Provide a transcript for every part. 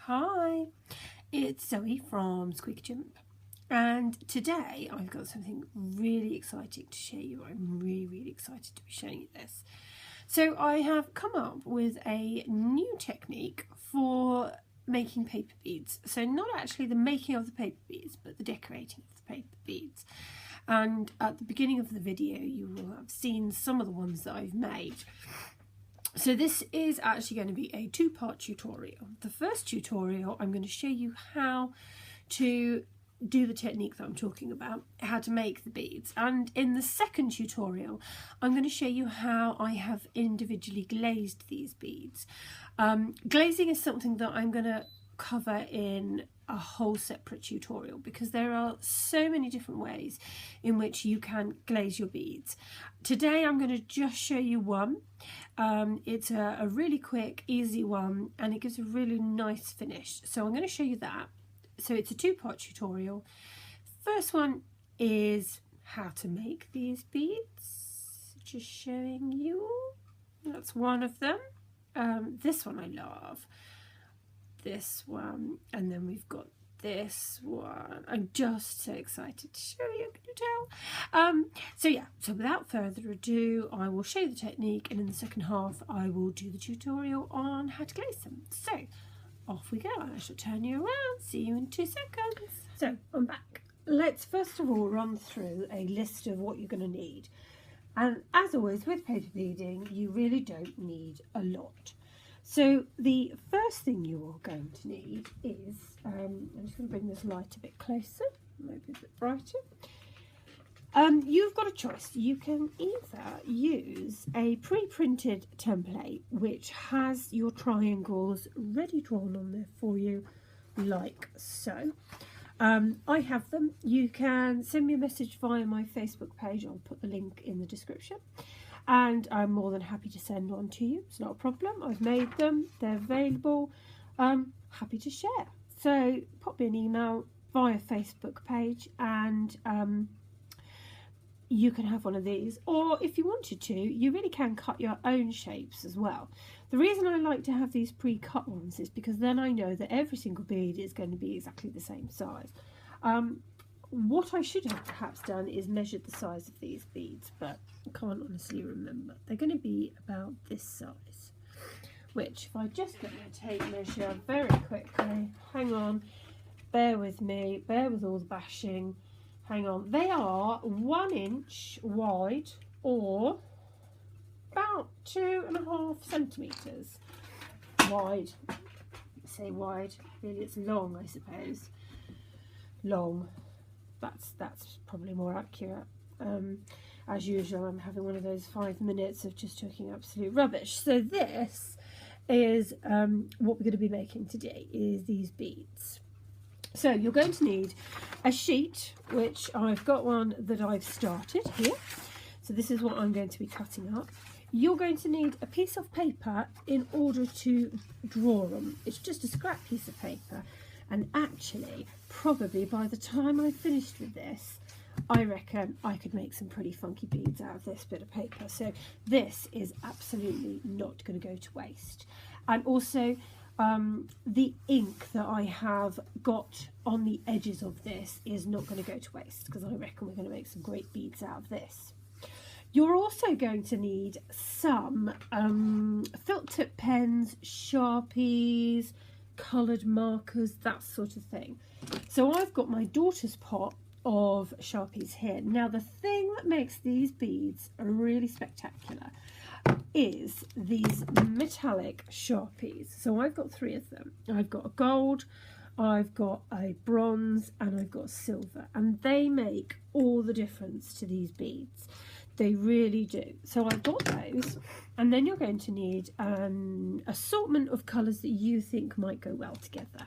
Hi, it's Zoe from Squeakerchimp, and today I've got something really exciting to show you. I'm really excited to be showing you this. So I have come up with a new technique for making paper beads. So not actually the making of the paper beads, but the decorating of the paper beads. And at the beginning of the video you will have seen some of the ones that I've made. So this is actually going to be a two-part tutorial. The first tutorial, I'm going to show you how to do the technique that I'm talking about, how to make the beads. And in the second tutorial, I'm going to show you how I have individually glazed these beads. Glazing is something that I'm going to cover in a whole separate tutorial because there are so many different ways in which you can glaze your beads. Today I'm going to just show you one. It's a really quick, easy one, and it gives a really nice finish. So I'm going to show you that. So it's a two-part tutorial. First one is how to make these beads. Just showing you. That's one of them. This one I love. This one, and then we've got this one. I'm just so excited to show you, can you tell? So without further ado, I will show you the technique, and in the second half I will do the tutorial on how to glaze them. So off we go. I shall turn you around. See you in 2 seconds. So I'm back. Let's first of all run through a list of what you're going to need, and as always with paper beading you really don't need a lot. So the first thing you are going to need is, I'm just going to bring this light a bit closer, maybe a bit brighter. You've got a choice. You can either use a pre-printed template which has your triangles ready drawn on there for you, like so. I have them. You can send me a message via my Facebook page. I'll put the link in the description. And I'm more than happy to send one to you. It's not a problem. I've made them. They're available. Happy to share. So pop me an email via Facebook page and you can have one of these. Or if you wanted to, you really can cut your own shapes as well. The reason I like to have these pre-cut ones is because then I know that every single bead is going to be exactly the same size. What I should have perhaps done is measured the size of these beads, but I can't honestly remember. They're going to be about this size, which if I just get my tape measure very quickly, hang on, bear with me, bear with all the bashing, hang on. They are 1 inch wide or about 2.5 centimetres wide. I say wide, really it's long, I suppose. Long. That's probably more accurate. As usual, I'm having one of those 5 minutes of just talking absolute rubbish. So this is what we're going to be making today, is these beads. So you're going to need a sheet, which I've got one that I've started here. So this is what I'm going to be cutting up. You're going to need a piece of paper in order to draw on. It's just a scrap piece of paper. And actually, probably by the time I finished with this, I reckon I could make some pretty funky beads out of this bit of paper. So this is absolutely not going to go to waste. And also the ink that I have got on the edges of this is not going to go to waste because I reckon we're going to make some great beads out of this. You're also going to need some felt tip pens, Sharpies, coloured markers, that sort of thing. So I've got my daughter's pot of Sharpies here. Now the thing that makes these beads really spectacular is these metallic Sharpies. So I've got 3 of them. I've got a gold, I've got a bronze, and I've got a silver, and they make all the difference to these beads. They really do. So I've got those, and then you're going to need an assortment of colours that you think might go well together.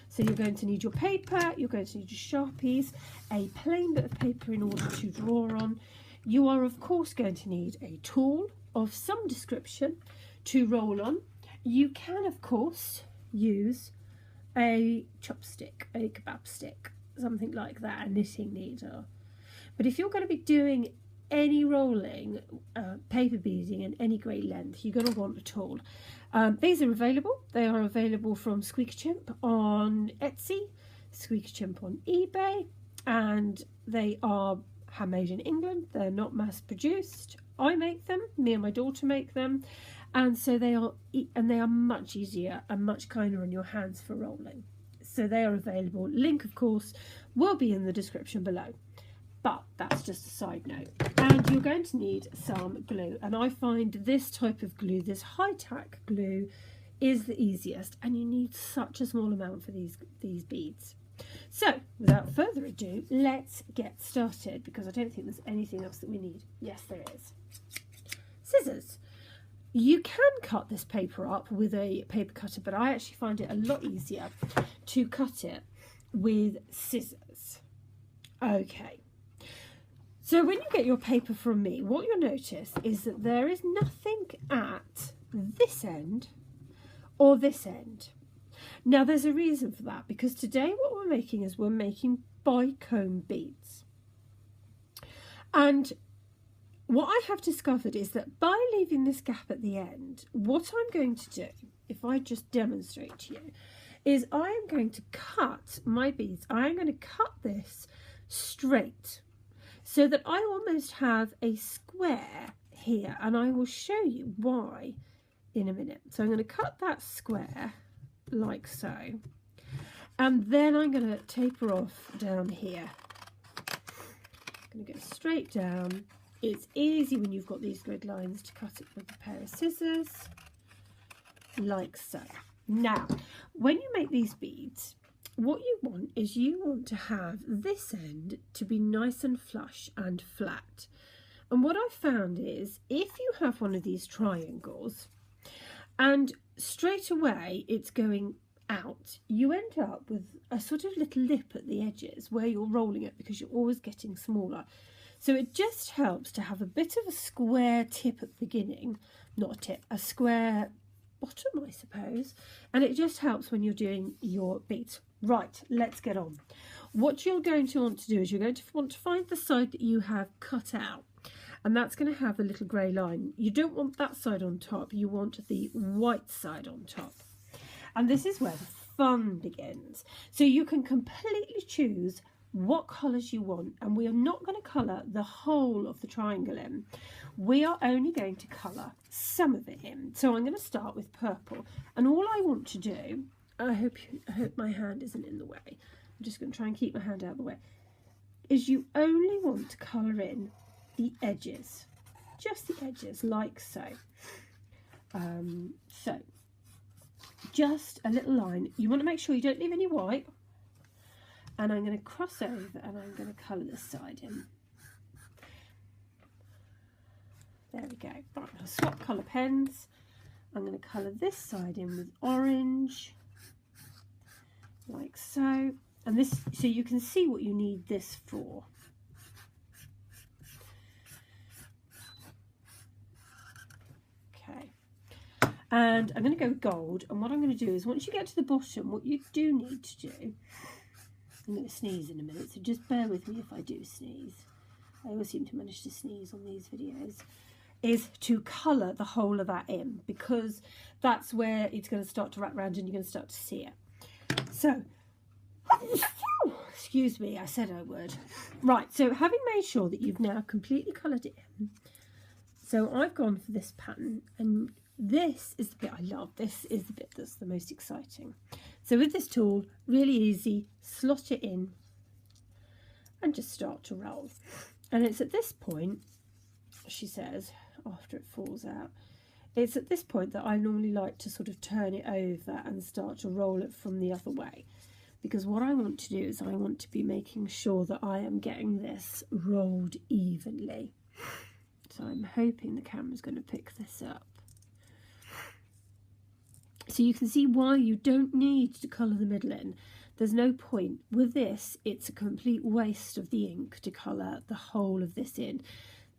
So you're going to need your paper, you're going to need your Sharpies, a plain bit of paper in order to draw on. You are of course going to need a tool of some description to roll on. You can of course use a chopstick, a kebab stick, something like that, a knitting needle. But if you're going to be doing any rolling, paper beading in any great length, you're going to want a tool. These are available. They are available from Squeakerchimp on Etsy, Squeakerchimp on eBay, and they are handmade in England. They're not mass produced. I make them, me and my daughter make them, and so they are much easier and much kinder on your hands for rolling. So they are available. Link, of course, will be in the description below. But that's just a side note. And you're going to need some glue. And I find this type of glue, this high-tack glue, is the easiest. And you need such a small amount for these beads. So, without further ado, let's get started. Because I don't think there's anything else that we need. Yes, there is. Scissors. You can cut this paper up with a paper cutter, but I actually find it a lot easier to cut it with scissors. Okay. So when you get your paper from me, what you'll notice is that there is nothing at this end or this end. Now there's a reason for that, because today what we're making is we're making bicone beads. And what I have discovered is that by leaving this gap at the end, what I'm going to do, if I just demonstrate to you, is I am going to cut my beads. I am going to cut this straight, so that I almost have a square here, and I will show you why in a minute. So I'm going to cut that square like so, and then I'm going to taper off down here. I'm going to go straight down. It's easy when you've got these grid lines to cut it with a pair of scissors, like so. Now, when you make these beads, what you want is you want to have this end to be nice and flush and flat. And what I found is if you have one of these triangles and straight away it's going out, you end up with a sort of little lip at the edges where you're rolling it, because you're always getting smaller. So it just helps to have a bit of a square tip at the beginning, not a tip, a square bottom, I suppose, and it just helps when you're doing your beads. Right, let's get on. What you're going to want to do is you're going to want to find the side that you have cut out, and that's going to have a little grey line. You don't want that side on top, you want the white side on top. And this is where the fun begins. So you can completely choose what colours you want, and we are not going to colour the whole of the triangle in. We are only going to colour some of it in. So I'm going to start with purple, and all I want to do, I hope my hand isn't in the way, I'm just going to try and keep my hand out of the way, is you only want to colour in the edges, just the edges, like so. So just a little line. You want to make sure you don't leave any white, and I'm going to cross over and I'm going to colour this side in. There we go. Right, I'll swap colour pens. I'm going to colour this side in with orange, like so. And this, so you can see what you need this for. Okay. And I'm going to go gold. And what I'm going to do is, once you get to the bottom, what you do need to do, I'm going to sneeze in a minute, so just bear with me if I do sneeze. I always seem to manage to sneeze on these videos. Is to colour the whole of that in, because that's where it's going to start to wrap around and you're going to start to see it. So, excuse me, I said I would. Right, so having made sure that you've now completely coloured it in, so I've gone for this pattern, and this is the bit I love. This is the bit that's the most exciting. So with this tool, really easy, slot it in and just start to roll. And it's at this point, she says, after it falls out, it's at this point that I normally like to sort of turn it over and start to roll it from the other way. Because what I want to do is I want to be making sure that I am getting this rolled evenly. So I'm hoping the camera's going to pick this up. So you can see why you don't need to colour the middle in. There's no point. With this, it's a complete waste of the ink to colour the whole of this in.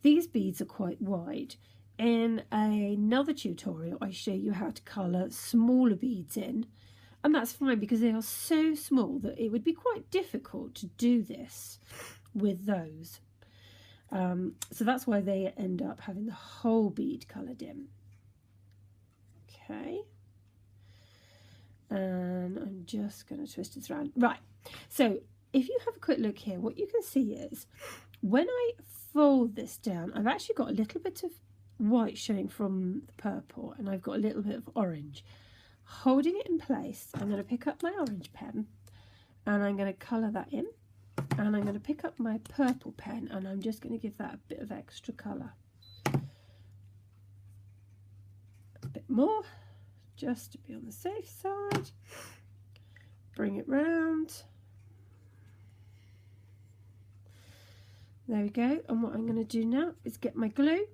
These beads are quite wide. In another tutorial, I show you how to colour smaller beads in. And that's fine because they are so small that it would be quite difficult to do this with those. So that's why they end up having the whole bead coloured in. Okay. And I'm just going to twist this around. Right. So if you have a quick look here, what you can see is when I fold this down, I've actually got a little bit of white showing from the purple, and I've got a little bit of orange. Holding it in place, I'm going to pick up my orange pen and I'm going to colour that in, and I'm going to pick up my purple pen and I'm just going to give that a bit of extra colour. A bit more, just to be on the safe side. Bring it round. There we go. And what I'm going to do now is get my glue.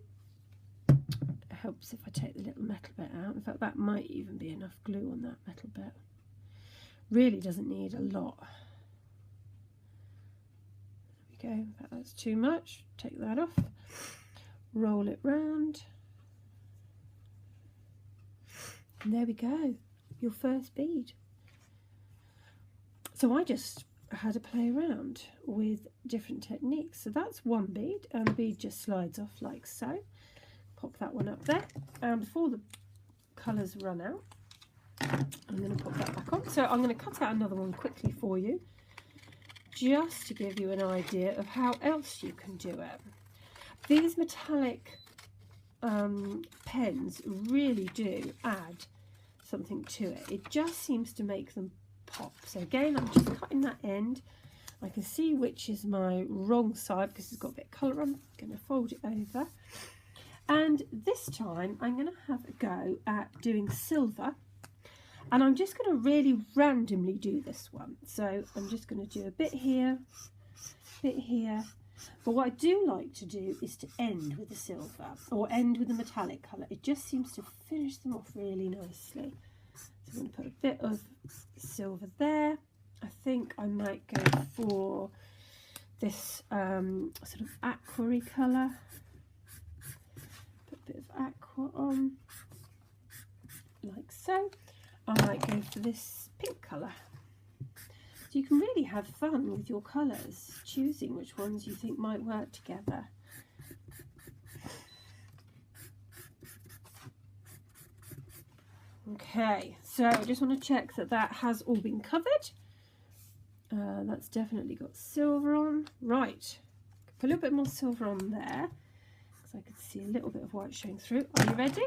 It helps if I take the little metal bit out. In fact, that might even be enough glue on that metal bit. Really doesn't need a lot. There we go. In fact, that's too much. Take that off. Roll it round. And there we go. Your first bead. So I just had to play around with different techniques. So that's one bead, and the bead just slides off like so. Pop that one up there, and before the colours run out, I'm going to pop that back on. So I'm going to cut out another one quickly for you, just to give you an idea of how else you can do it. These metallic pens really do add something to it. It just seems to make them pop. So again, I'm just cutting that end. I can see which is my wrong side because it's got a bit of colour on. I'm going to fold it over. And this time I'm going to have a go at doing silver. And I'm just going to really randomly do this one. So I'm just going to do a bit here, bit here. But what I do like to do is to end with the silver or end with the metallic colour. It just seems to finish them off really nicely. So I'm going to put a bit of silver there. I think I might go for this sort of aqua-y colour. Put a bit of aqua on, like so. I might go for this pink colour. So you can really have fun with your colours, choosing which ones you think might work together. Okay, so I just want to check that that has all been covered. That's definitely got silver on. Right, put a little bit more silver on there, because I could see a little bit of white showing through. Are you ready?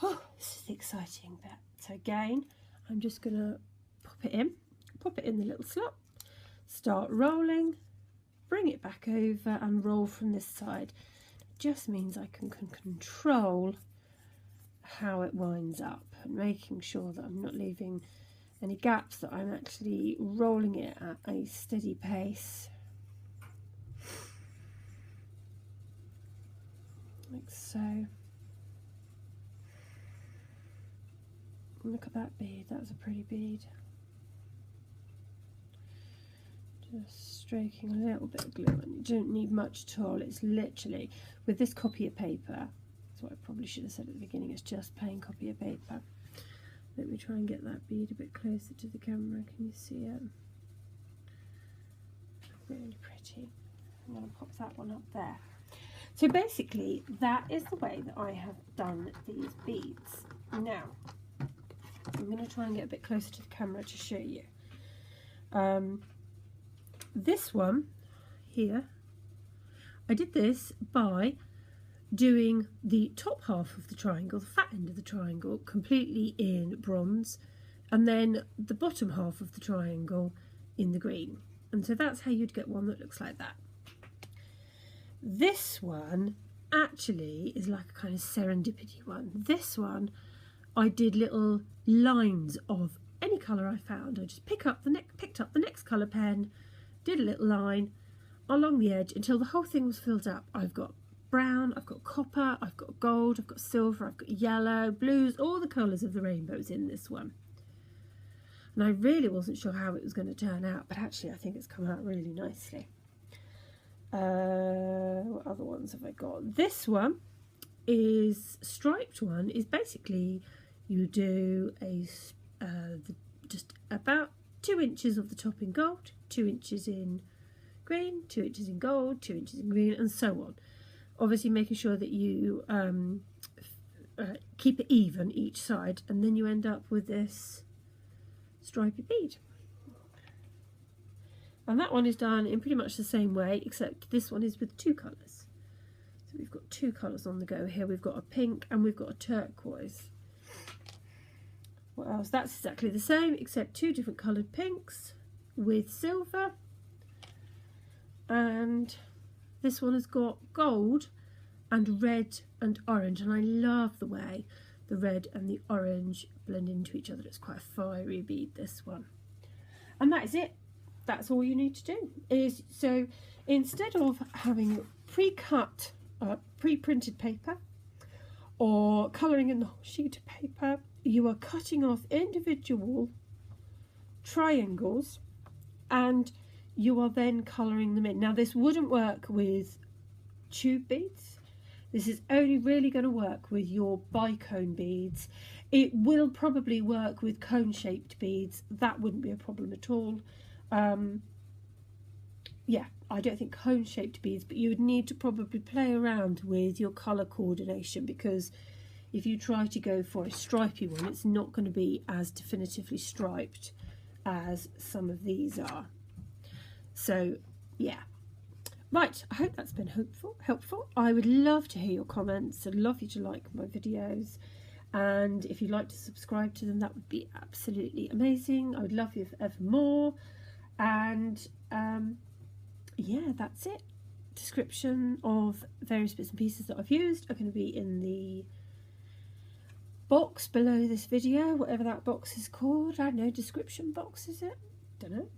Oh, this is the exciting bit. So again, I'm just going to pop it in the little slot, start rolling, bring it back over and roll from this side. It just means I can control how it winds up and making sure that I'm not leaving any gaps, that I'm actually rolling it at a steady pace. Like so. Look at that bead, that was a pretty bead. Just stroking a little bit of glue, and you don't need much at all. It's literally, with this copier paper, that's what I probably should have said at the beginning, it's just plain copier paper. Let me try and get that bead a bit closer to the camera. Can you see it? Really pretty. I'm going to pop that one up there. So basically, that is the way that I have done these beads. Now, I'm going to try and get a bit closer to the camera to show you. This one here, I did this by doing the top half of the triangle, the fat end of the triangle, completely in bronze, and then the bottom half of the triangle in the green. And so that's how you'd get one that looks like that. This one actually is like a kind of serendipity one. This one I did little lines of any colour I found. I just picked up the next colour pen, did a little line along the edge until the whole thing was filled up. I've got brown, I've got copper, I've got gold, I've got silver, I've got yellow, blues, all the colours of the rainbows in this one. And I really wasn't sure how it was going to turn out, but actually I think it's come out really nicely. What other ones have I got? This one is striped one, is basically you do a just about 2 inches of the top in gold, 2 inches in green, 2 inches in gold, 2 inches in green, and so on. Obviously making sure that you keep it even each side, and then you end up with this stripy bead. And that one is done in pretty much the same way, except this one is with 2 colours. So we've got 2 colours on the go here. We've got a pink and we've got a turquoise. What else? That's exactly the same, except 2 different coloured pinks with silver. And this one has got gold and red and orange. And I love the way the red and the orange blend into each other. It's quite a fiery bead, this one. And that is it. That's all you need to do. So instead of having pre-cut, pre-printed paper or colouring in the whole sheet of paper, you are cutting off individual triangles and you are then colouring them in. Now this wouldn't work with tube beads. This is only really going to work with your bicone beads. It will probably work with cone-shaped beads. That wouldn't be a problem at all. Yeah, I don't think cone-shaped beads, but you would need to probably play around with your colour coordination, because if you try to go for a stripy one, it's not going to be as definitively striped as some of these are. So yeah, right, I hope that's been helpful. I would love to hear your comments. I'd love you to like my videos, and if you'd like to subscribe to them, that would be absolutely amazing. I would love you forever more. And yeah, that's it. Description of various bits and pieces that I've used are going to be in the box below this video, whatever that box is called. I don't know, description box, is it? Don't know.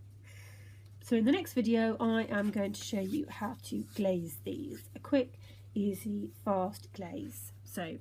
So in the next video I am going to show you how to glaze these. A quick, easy, fast glaze. So